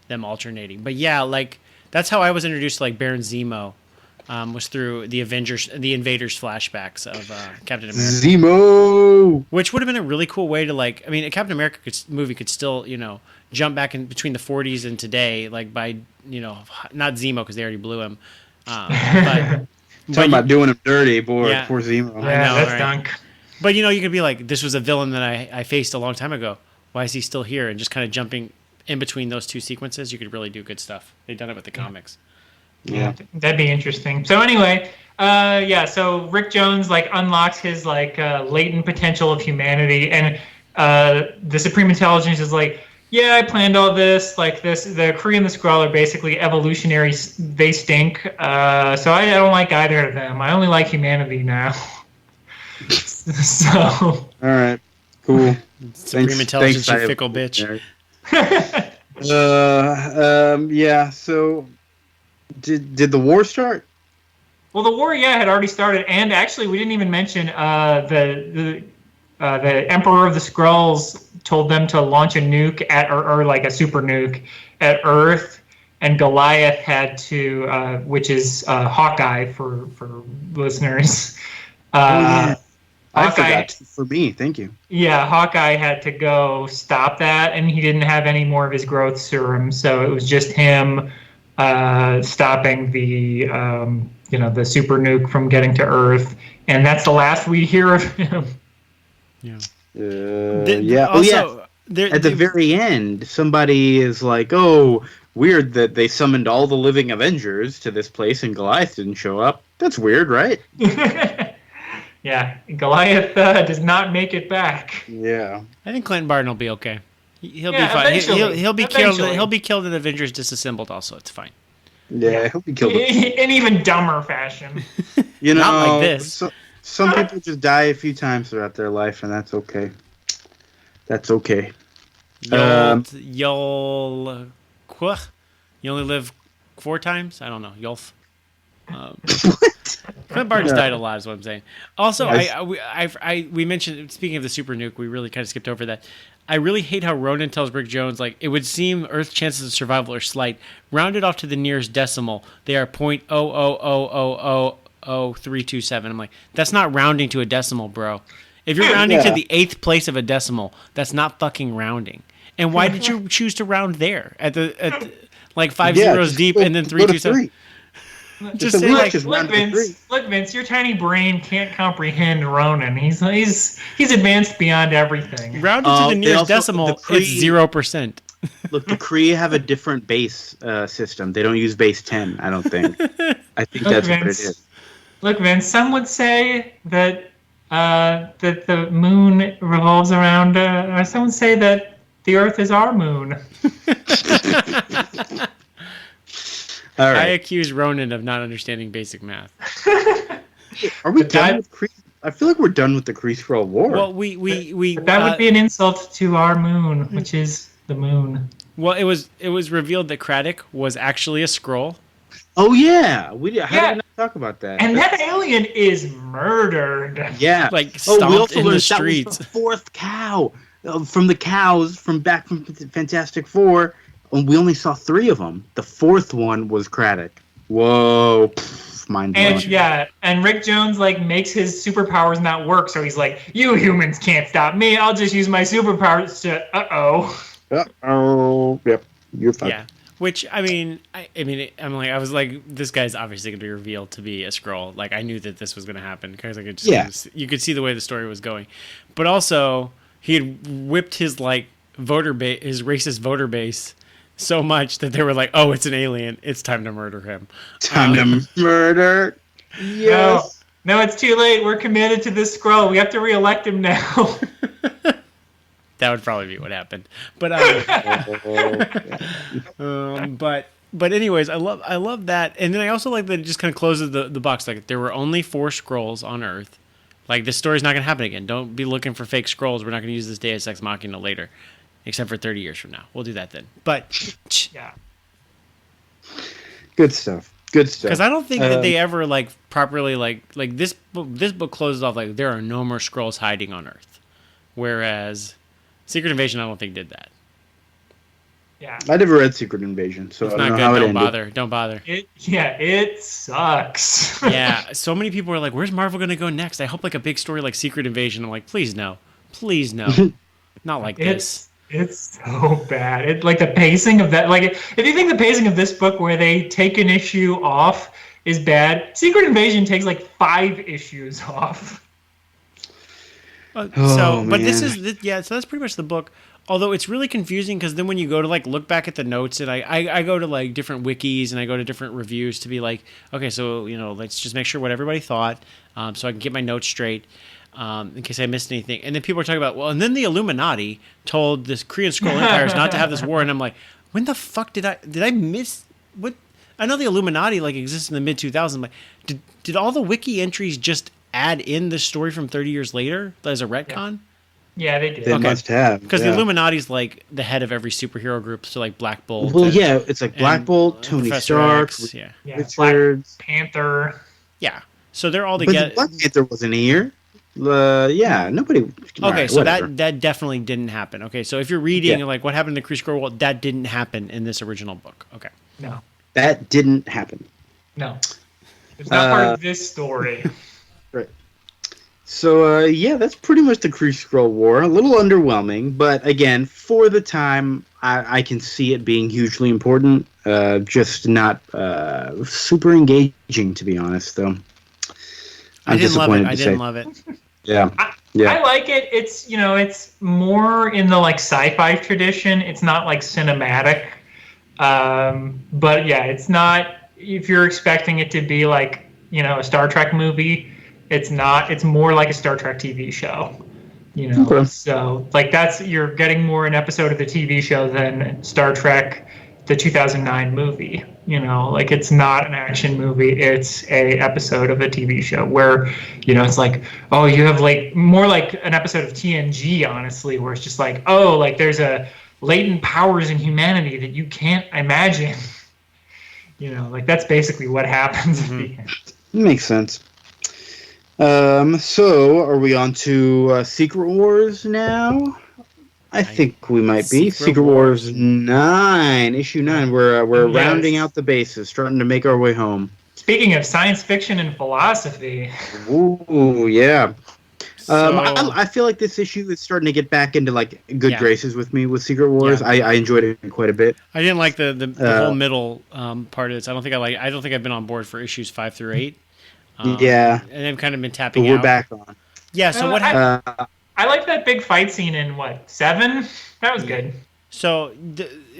them alternating. But yeah, like that's how I was introduced to like Baron Zemo, was through the Avengers, the Invaders flashbacks of Captain America. Zemo, Which would have been a really cool way to like. I mean, a Captain America movie could still jump back in between the 40s and today, like by not Zemo because they already blew him. But talking about doing him dirty, boy. Yeah. Poor Zemo. Yeah, I know, that's right? dunk. But you could be like, this was a villain that I faced a long time ago. Why is he still here? And just kind of jumping in between those two sequences, you could really do good stuff. They've done it with the comics. Yeah, that'd be interesting. So anyway, so Rick Jones like unlocks his like latent potential of humanity, and the Supreme Intelligence is like, yeah, I planned all this. Like this, the Kree and the Skrull are basically evolutionary. They stink. So I don't like either of them. I only like humanity now. So. All right. Cool. Supreme Intelligence, you fickle bitch. Yeah. So, did the war start? Well, the war, had already started, and actually, we didn't even mention the Emperor of the Skrulls told them to launch a nuke at, or like a super nuke at Earth, and Goliath had to, which is Hawkeye for listeners. I forgot. For me, thank you. Yeah, Hawkeye had to go stop that, and he didn't have any more of his growth serum, so it was just him stopping the the super nuke from getting to Earth, and that's the last we hear of him. Yeah. Also, at the very end, somebody is like, "Oh, weird that they summoned all the living Avengers to this place and Goliath didn't show up. That's weird, right?" Yeah, Goliath does not make it back. Yeah, I think Clint Barton will be okay. He'll be fine. He'll be killed. He'll be killed in Avengers Disassembled. Also, it's fine. Yeah, he'll be killed in even dumber fashion. Not like this. Some people just die a few times throughout their life, and that's okay. That's okay. You only live 4 times? I don't know. Yolf. What? Clint Barton's died a lot, is what I'm saying. Also, we mentioned, speaking of the super nuke, we really kind of skipped over that. I really hate how Ronan tells Rick Jones, like, it would seem Earth's chances of survival are slight. Rounded off to the nearest decimal, they are 0.0000327. I'm like, that's not rounding to a decimal, bro. If you're rounding to the 8th place of a decimal, that's not fucking rounding. And why did you choose to round there at like 5 zeros deep and then 327? Just say look, Vince, your tiny brain can't comprehend Ronan. He's advanced beyond everything. Rounded to the nearest decimal, it's 0%. Look, the Kree have a different base system. They don't use base 10, I don't think. I think that's what it is. Look, Vince, some would say that that the moon revolves around, or some would say that the Earth is our moon. All right. I accuse Ronan of not understanding basic math. Are we done with Kree? I feel like we're done with the Kree Skrull War. Well, we that would be an insult to our moon, which is the moon. Well, it was revealed that Craddock was actually a Skrull. Oh yeah, how did I not talk about that? And that alien is murdered. Yeah, like stomped in the streets. That was the 4th cow from the cows from back from Fantastic Four. We only saw 3 of them. The 4th one was Craddock. Whoa, mind blowing. And Rick Jones like makes his superpowers not work, so he's like, "You humans can't stop me. I'll just use my superpowers to." Yep, you're fine. Yeah. Which I was like, this guy's obviously going to be revealed to be a Skrull. Like I knew that this was going to happen because I could just you could see the way the story was going, but also he had whipped his like his racist voter base so much that they were like, "Oh, it's an alien. It's time to murder him." Time to murder. Yes. No, it's too late. We're committed to this Skrull. We have to reelect him now. That would probably be what happened. But but anyways, I love that. And then I also like that it just kind of closes the box. Like there were only 4 Skrulls on Earth. Like this story's not going to happen again. Don't be looking for fake Skrulls. We're not going to use this Deus Ex Machina later. Except for 30 years from now. We'll do that then. But Good stuff. Good stuff. Because I don't think that they ever like properly like this book closes off like there are no more Skrulls hiding on Earth, whereas Secret Invasion I don't think did that. Yeah, I never read Secret Invasion, so it's I don't not know how good. it Don't ended. bother. Don't bother. It sucks. Yeah, so many people are like, "Where's Marvel going to go next?" I hope like a big story like Secret Invasion. I'm like, please no, not like this. It's so bad. It like the pacing of that. Like, if you think the pacing of this book, where they take an issue off, is bad, Secret Invasion takes like 5 issues off. But man. so that's pretty much the book. Although it's really confusing because then when you go to like look back at the notes and I go to like different wikis and I go to different reviews to be like, okay, so let's just make sure what everybody thought, so I can get my notes straight. In case I missed anything. And then people are talking about, well, and then the Illuminati told this Kree and Skrull empires not to have this war, and I'm like, when the fuck did I miss what? I know the Illuminati like exists in the mid 2000s. Like, did all the wiki entries just add in the story from 30 years later as a retcon? Yeah, they did. They must have. Because the Illuminati's like the head of every superhero group, so like Black Bolt. Well, yeah, it's like Black Bolt, Tony Professor Stark, X, yeah, Black Panther. Yeah, so they're all together. But Black Panther wasn't here. Nobody. Okay, so whatever. that definitely didn't happen. Okay, so if you're reading Yeah. like what happened in the Kree Skrull War, that didn't happen in this original book. Okay. No. That didn't happen. No. It's not part of this story. Right. So, that's pretty much the Kree Skrull War. A little underwhelming, but again, for the time, I can see it being hugely important. Just not super engaging, to be honest, though. I didn't love it. Yeah. I like it. It's it's more in the like sci-fi tradition. It's not like cinematic. But yeah, it's not. If you're expecting it to be like a Star Trek movie, it's not. It's more like a Star Trek TV show. Okay. So like you're getting more an episode of the TV show than Star Trek, the 2009 movie. Like it's not an action movie, it's a episode of a TV show where it's like, oh, you have like more like an episode of TNG, honestly, where it's just like, oh, like there's a latent powers in humanity that you can't imagine. Like that's basically what happens at the end. Makes sense. So are we on to Secret Wars now? I think we might be. Secret Wars 9, issue 9. We're rounding out the bases, starting to make our way home. Speaking of science fiction and philosophy. Ooh, yeah. So, I feel like this issue is starting to get back into like good graces with me with Secret Wars. Yeah. I enjoyed it quite a bit. I didn't like the whole middle part of this. I don't think I've been on board for issues 5 through 8. And I've kind of been tapping out. We're back on. Yeah. So what happened? I liked that big fight scene in 7? That was good. So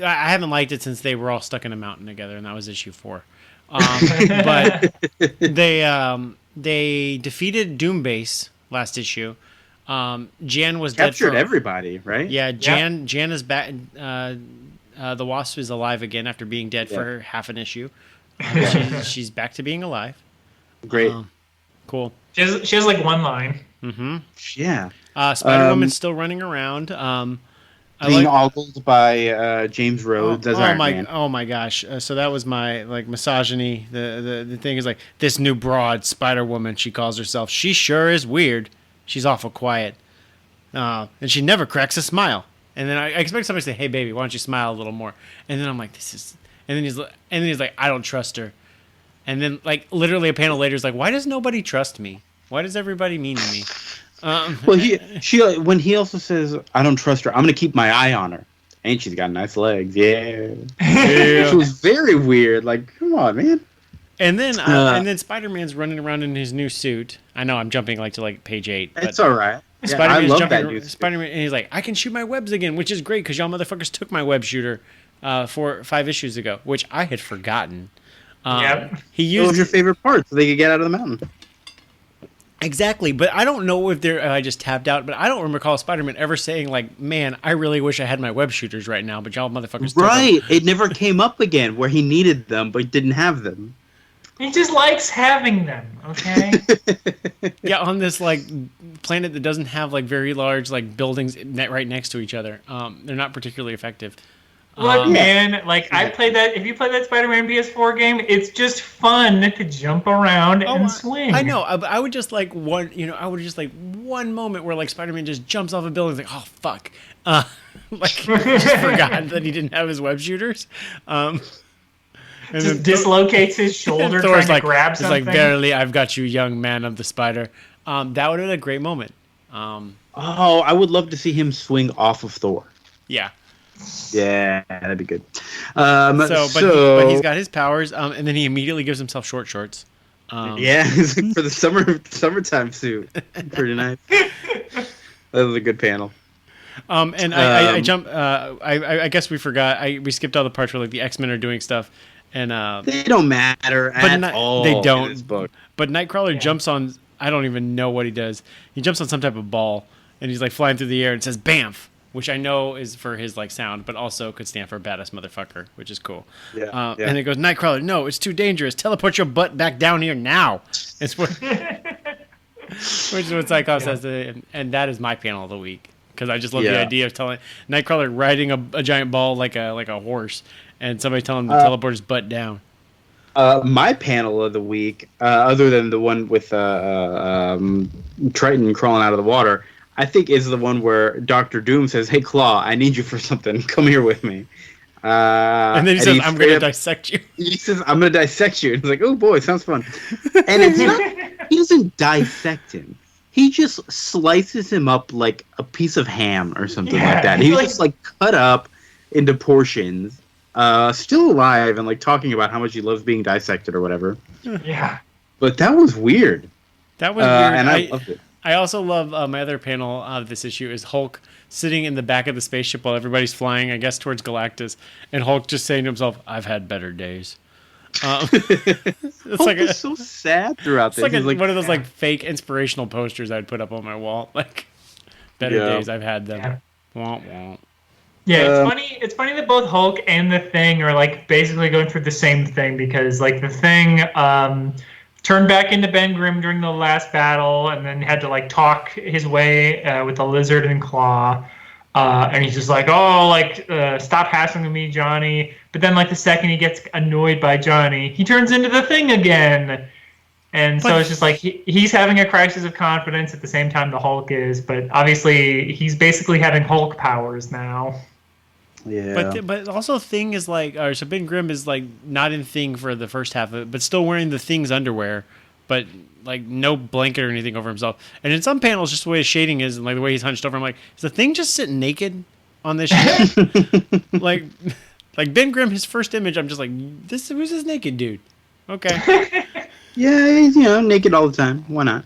I haven't liked it since they were all stuck in a mountain together, and that was issue 4. But they defeated Doombase last issue. Jan was captured everybody, right? Yeah, Jan is back. The Wasp is alive again after being dead for half an issue. She's back to being alive. Great, cool. She has like one line. Mm-hmm. Yeah. Spider-Woman's still running around. Being ogled by James Rhodes as Iron Man. Oh my gosh! So that was my like misogyny. The thing is like this new broad Spider-Woman. She calls herself. She sure is weird. She's awful quiet, and she never cracks a smile. And then I expect somebody to say, "Hey baby, why don't you smile a little more?" And then I'm like, "This is." And then he's like, "I don't trust her." And then like literally a panel later is like, "Why does nobody trust me? Why does everybody mean to me?" Well, when he also says, "I don't trust her. I'm gonna keep my eye on her," and she's got nice legs. Yeah. Which was very weird. Like, come on, man. And then Spider-Man's running around in his new suit. I know I'm jumping to page 8. It's all right. Spider-Man's I love jumping, that dude. Spider-Man, and he's like, I can shoot my webs again, which is great because y'all motherfuckers took my web shooter 5 issues ago, which I had forgotten. Yep. What was your favorite part so they could get out of the mountain? Exactly, but I don't know if I just tapped out, but I don't recall Spider-Man ever saying like, "Man, I really wish I had my web shooters right now," but y'all motherfuckers took right. them. It never came up again where he needed them but didn't have them. He just likes having them, okay? Yeah, on this like planet that doesn't have like very large like buildings right next to each other. They're not particularly effective. Look, man, like I played that. If you play that Spider-Man PS4 game, it's just fun to jump around and swing. I know. I would just like one. I would just like one moment where like Spider-Man just jumps off a building. Like, oh fuck. Like just forgot that he didn't have his web shooters. And just dislocates his shoulder trying to grab something. It's like, verily, I've got you, young man of the spider. That would have been a great moment. I would love to see him swing off of Thor. Yeah. Yeah, that'd be good. But he's got his powers, and then he immediately gives himself short shorts. Yeah, for the summertime suit. Pretty nice. That was a good panel. I jump. I guess we forgot. We skipped all the parts where like the X-Men are doing stuff, and they don't matter at all. They don't. In this book. But Nightcrawler jumps on. I don't even know what he does. He jumps on some type of ball, and he's like flying through the air and says "Bamf," which I know is for his like sound, but also could stand for badass motherfucker, which is cool. Yeah. And it goes, Nightcrawler, no, it's too dangerous. Teleport your butt back down here now. It's what, which is what Cyclops says, and that is my panel of the week because I just love the idea of telling Nightcrawler riding a giant ball like a horse, and somebody telling him to teleport his butt down. My panel of the week, other than the one with Triton crawling out of the water, I think is the one where Dr. Doom says, "Hey, Claw, I need you for something. Come here with me." And then he says, "I'm going to dissect you." He says, "I'm going to dissect you." It's like, oh boy, sounds fun. And it's not. He doesn't dissect him. He just slices him up like a piece of ham or something like that. He's just like cut up into portions. Still alive and like talking about how much he loves being dissected or whatever. Yeah. But that was weird. That was weird. And I loved it. I also love my other panel of this issue is Hulk sitting in the back of the spaceship while everybody's flying, I guess, towards Galactus, and Hulk just saying to himself, "I've had better days." It's Hulk is so sad throughout this. It's like one of those like fake inspirational posters I'd put up on my wall, like better days, I've had them. Yeah. Womp womp. Yeah, it's funny. It's funny that both Hulk and the Thing are like basically going through the same thing because like the Thing turned back into Ben Grimm during the last battle and then had to like talk his way with the Lizard and Claw, and he's just like, "Oh, like stop hassling me, Johnny." But then like the second he gets annoyed by Johnny, he turns into the Thing again. And so it's just like he's having a crisis of confidence at the same time the Hulk is, but obviously he's basically having Hulk powers now. Yeah. But also Thing is like, so Ben Grimm is like not in Thing for the first half of it, but still wearing the Thing's underwear, but like no blanket or anything over himself. And in some panels, just the way his shading is and like the way he's hunched over, I'm like, is the Thing just sitting naked on this shit? like Ben Grimm, his first image, I'm just like, who's this naked dude? Okay. Yeah, he's naked all the time. Why not?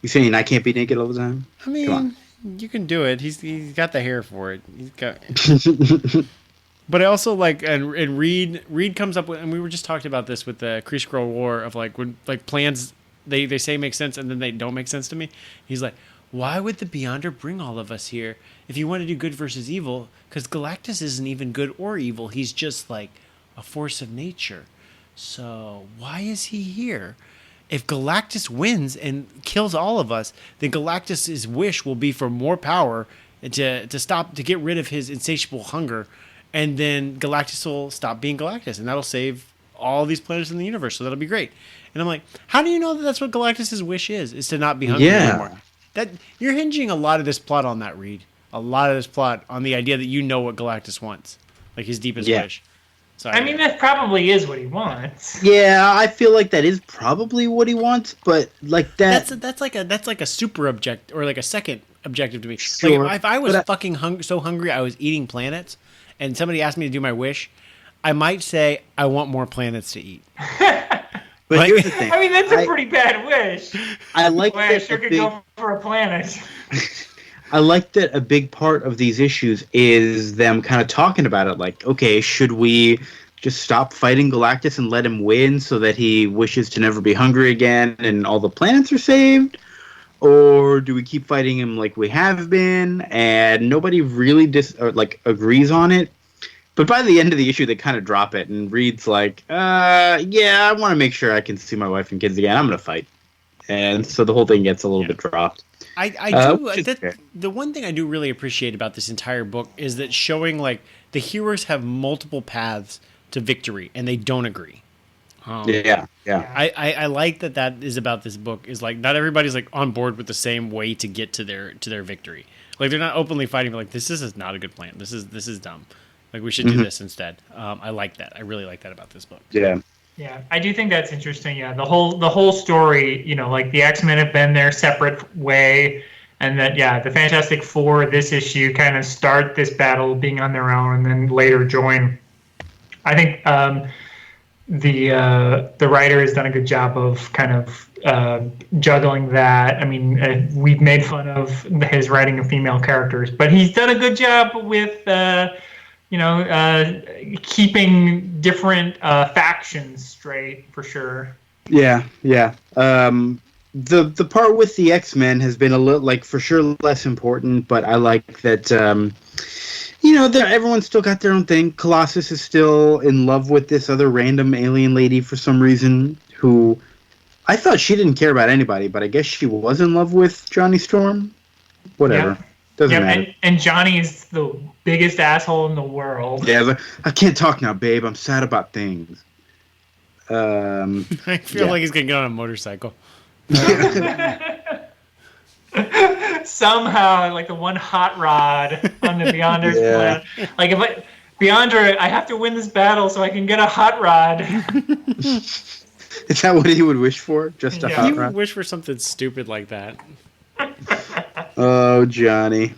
You saying I can't be naked all the time? I mean, you can do it. He's got the hair for it. He's got. But I also like and Reed comes up with, and we were just talking about this with the Kree Skrull War of like when like plans they say make sense and then they don't make sense to me. He's like, why would the Beyonder bring all of us here if you want to do good versus evil? Because Galactus isn't even good or evil. He's just like a force of nature. So why is he here? If Galactus wins and kills all of us, then Galactus's wish will be for more power to get rid of his insatiable hunger, and then Galactus will stop being Galactus, and that'll save all these planets in the universe. So that'll be great. And I'm like, how do you know that that's what Galactus's wish is to not be hungry anymore? That you're hinging a lot of this plot on that, Reed. A lot of this plot on the idea that you know what Galactus wants, like his deepest wish. So I mean, that probably is what he wants. Yeah, I feel like that is probably what he wants, but like that. That's like a super object or like a second objective to me. Sure, like if I was so hungry I was eating planets, and somebody asked me to do my wish, I might say I want more planets to eat. But here's the thing. I mean, that's a pretty bad wish. I like that. I sure could go for a planet. I like that a big part of these issues is them kind of talking about it. Like, okay, should we just stop fighting Galactus and let him win so that he wishes to never be hungry again and all the planets are saved? Or do we keep fighting him like we have been? And nobody really agrees on it. But by the end of the issue, they kind of drop it. And Reed's like, yeah, I want to make sure I can see my wife and kids again. I'm going to fight. And so the whole thing gets a little bit dropped. I do. The one thing I do really appreciate about this entire book is that showing like the heroes have multiple paths to victory, and they don't agree. Yeah. I like that is about this book. Is like not everybody's like on board with the same way to get to their victory. Like they're not openly fighting. But like this is not a good plan. This is dumb. Like we should do this instead. I like that. I really like that about this book. Yeah. Yeah, I do think that's interesting. Yeah, the whole story, like the X-Men have been their separate way, and that the Fantastic Four this issue kind of start this battle being on their own, and then later join. I think the writer has done a good job of kind of juggling that. I mean, we've made fun of his writing of female characters, but he's done a good job with. Keeping different factions straight for sure. Yeah. The part with the X-Men has been a little for sure less important, but I like that. Everyone's still got their own thing. Colossus is still in love with this other random alien lady for some reason. Who I thought she didn't care about anybody, but I guess she was in love with Johnny Storm. Whatever. Yeah. Doesn't matter. And Johnny is the biggest asshole in the world. Yeah, I can't talk now, babe. I'm sad about things. I feel like he's gonna get on a motorcycle. Somehow, like the one hot rod on the Beyonders plan. Like Beyonder, I have to win this battle so I can get a hot rod. Is that what he would wish for? Just a hot rod? He would wish for something stupid like that. Oh, Johnny.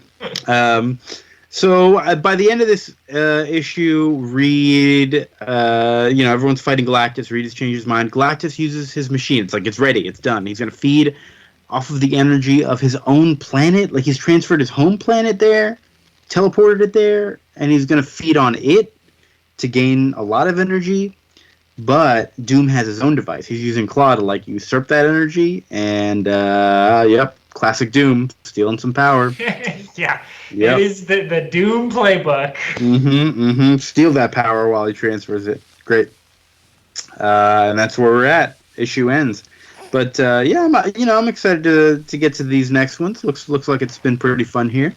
So by the end of this issue, Reed, everyone's fighting Galactus. Reed has changed his mind. Galactus uses his machine. It's like, it's ready. It's done. He's going to feed off of the energy of his own planet. Like, he's transferred his home planet there, teleported it there, and he's going to feed on it to gain a lot of energy. But Doom has his own device. He's using Claw to, usurp that energy. And, classic Doom, stealing some power. Yeah. Yep. It is the Doom playbook. Steal that power while he transfers it. Great. And that's where we're at. Issue ends. But I'm excited to get to these next ones. Looks like it's been pretty fun here.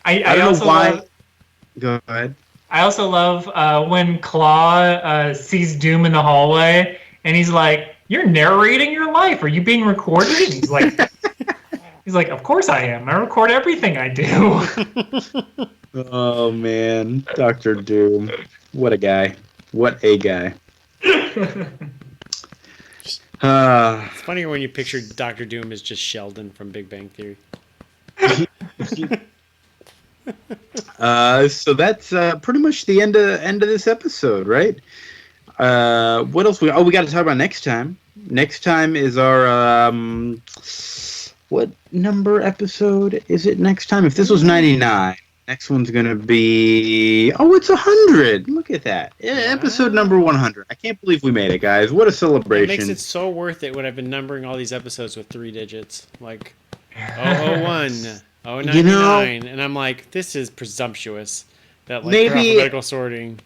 I don't know why. Go ahead. I also love when Claw sees Doom in the hallway, and he's like, "You're narrating your life. Are you being recorded?" And he's like, "Of course I am. I record everything I do." Oh man, Dr. Doom, what a guy! What a guy! It's funnier when you picture Dr. Doom as just Sheldon from Big Bang Theory. So that's pretty much the end of this episode, right? What else we got to talk about next time. Next time is our what number episode is it next time? If this was 99, next one's gonna be it's 100. Look at that. Yeah, episode number 100. I can't believe we made it, guys. What a celebration. It makes it so worth it when I've been numbering all these episodes with 3 digits. Like 001, 099, and I'm like, this is presumptuous. That maybe alphabetical sorting.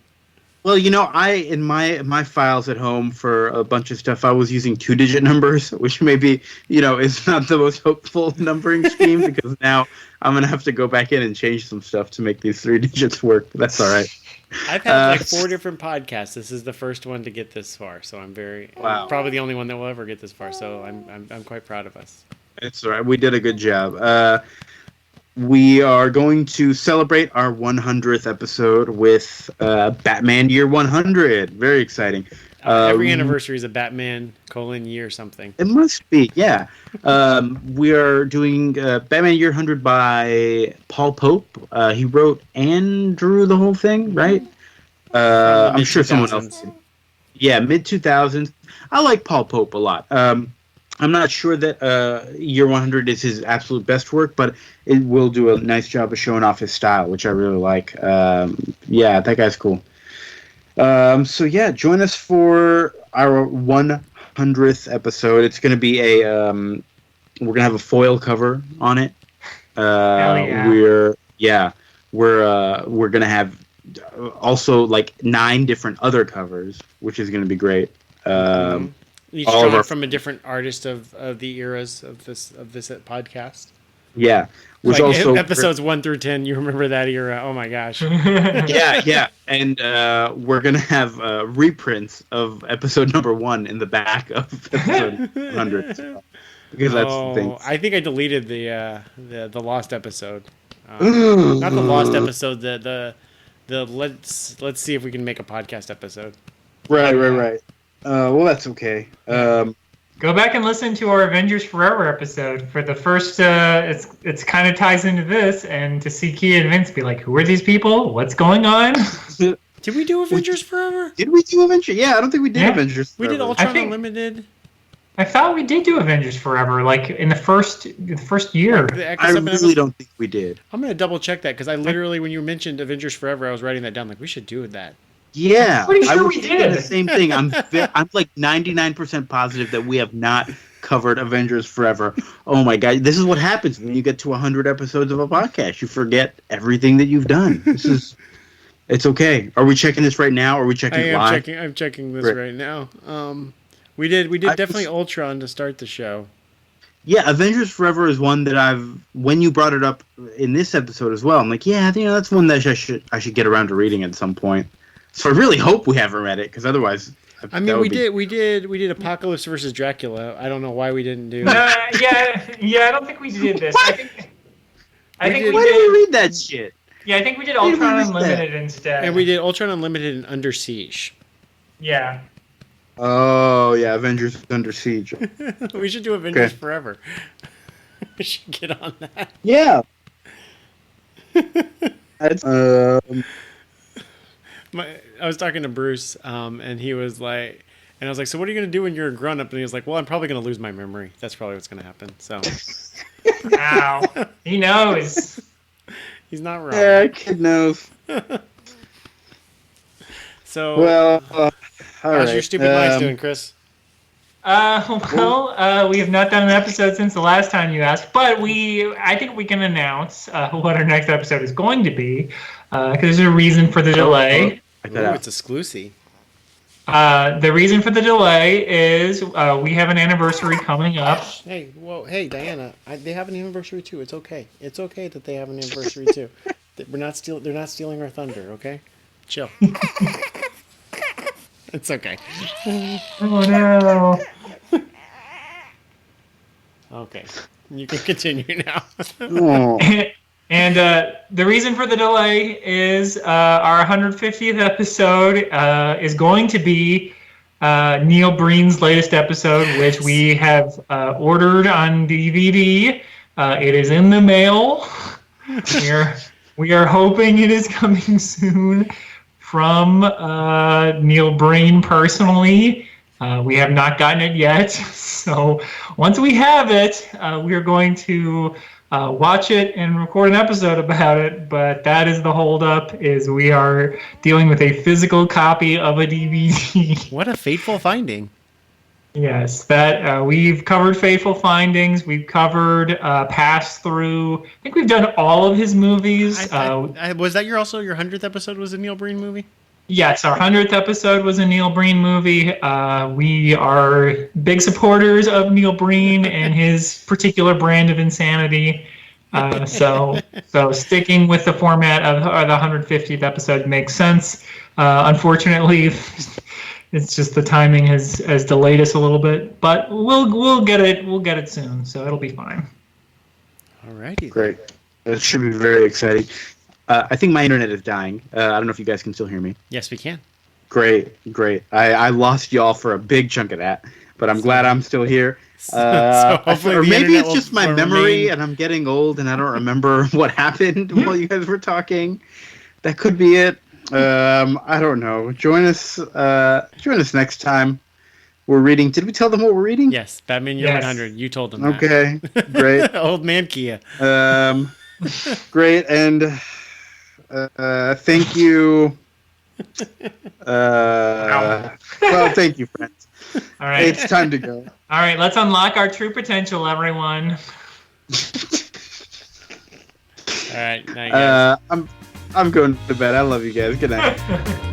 Well, in my files at home for a bunch of stuff, I was using 2-digit numbers, which maybe, is not the most hopeful numbering scheme because now I'm going to have to go back in and change some stuff to make these 3 digits work. But that's all right. I've had 4 different podcasts. This is the first one to get this far, so I'm probably the only one that will ever get this far. So I'm quite proud of us. It's all right. We did a good job. We are going to celebrate our 100th episode with Batman Year 100. Very exciting. Every anniversary is a Batman : year something. It must be, yeah. We are doing Batman Year 100 by Paul Pope. He wrote and drew the whole thing, right? I'm sure someone else did. Yeah, mid-2000s. I like Paul Pope a lot. I'm not sure that Year 100 is his absolute best work, but it will do a nice job of showing off his style, which I really like. That guy's cool. Join us for our 100th episode. It's going to be we're going to have a foil cover on it. We're going to have also 9 different other covers, which is going to be great. Each drawn from a different artist of the eras of this podcast. Yeah. Was like also episodes 1 through 10. You remember that era? Oh my gosh. yeah. And we're gonna have reprints of episode number 1 in the back of episode 100 because that's the thing. I think I deleted the lost episode. Not the lost episode. The let's see if we can make a podcast episode. Right. Well, that's okay. Go back and listen to our Avengers Forever episode for the first. It's kind of ties into this, and to see Kia and Vince be like, "Who are these people? What's going on?" Did we do Avengers Forever? Did we do Avengers? Yeah, I don't think we did Avengers Forever. We did Ultron Unlimited. I thought we did do Avengers Forever, like in the first year. I really don't think we did. I'm gonna double check that because I literally, when you mentioned Avengers Forever, I was writing that down. Like, we should do that. Yeah, pretty sure I was we thinking did the same thing. I'm like 99% positive that we have not covered Avengers Forever. Oh my god, this is what happens when you get to 100 episodes of a podcast. You forget everything that you've done. It's okay. Are we checking this right now? Or are we checking live? I'm checking this right now. We did definitely Ultron to start the show. Yeah, Avengers Forever is one that when you brought it up in this episode as well, I'm like, yeah, that's one that I should get around to reading at some point. So I really hope we haven't read it, because otherwise, I mean, we did Apocalypse versus Dracula. I don't know why we didn't do. Yeah, I don't think we did this. What? I think we why did. did we read that shit? Yeah, I think we did Ultron Unlimited instead. And we did Ultron Unlimited and Under Siege. Yeah. Oh yeah, Avengers Under Siege. We should do Avengers Forever. We should get on that. Yeah. I was talking to Bruce, and he was like, and I was like, so what are you going to do when you're a grown up? And he was like, well, I'm probably going to lose my memory. That's probably what's going to happen. So. Wow. He knows. He's not wrong. Yeah, kid knows. So. Well, how's your stupid minds doing, Chris? We have not done an episode since the last time you asked, but I think we can announce what our next episode is going to be, because there's a reason for the delay. It's exclusive. The reason for the delay is we have an anniversary coming up. Hey, Diana, they have an anniversary too. It's okay. It's okay that they have an anniversary too. They're not stealing our thunder. Okay, chill. It's okay. Oh no. Okay, you can continue now. And the reason for the delay is our 150th episode is going to be Neil Breen's latest episode, which we have ordered on DVD. It is in the mail. We are hoping it is coming soon from Neil Breen personally. We have not gotten it yet. So once we have it, we are going to watch it and record an episode about it. But that is the holdup, is we are dealing with a physical copy of a DVD. What a fateful finding. Yes, that we've covered Fateful Findings. We've covered Pass Through. I think we've done all of his movies. Was that your 100th episode was a Neil Breen movie? Yes, our 100th episode was a Neil Breen movie. We are big supporters of Neil Breen and his particular brand of insanity. So sticking with the format of the 150th episode makes sense. Unfortunately, it's just the timing has delayed us a little bit, but we'll get it. We'll get it soon, so it'll be fine. Alrighty. Great. It should be very exciting. I think my internet is dying. I don't know if you guys can still hear me. Yes, we can. Great. I lost y'all for a big chunk of that, but I'm glad I'm still here. So hopefully or maybe it's just my memory remain... and I'm getting old and I don't remember what happened while you guys were talking. That could be it. I don't know. Join us next time. We're reading. Did we tell them what we're reading? Yes, Batman Year 100. You told them. Okay, great. Old man Kia. Great, and thank you. Well, thank you, friends. All right, it's time to go. All right, let's unlock our true potential, everyone. All right, night, guys. I'm going to bed. I love you guys. Good night.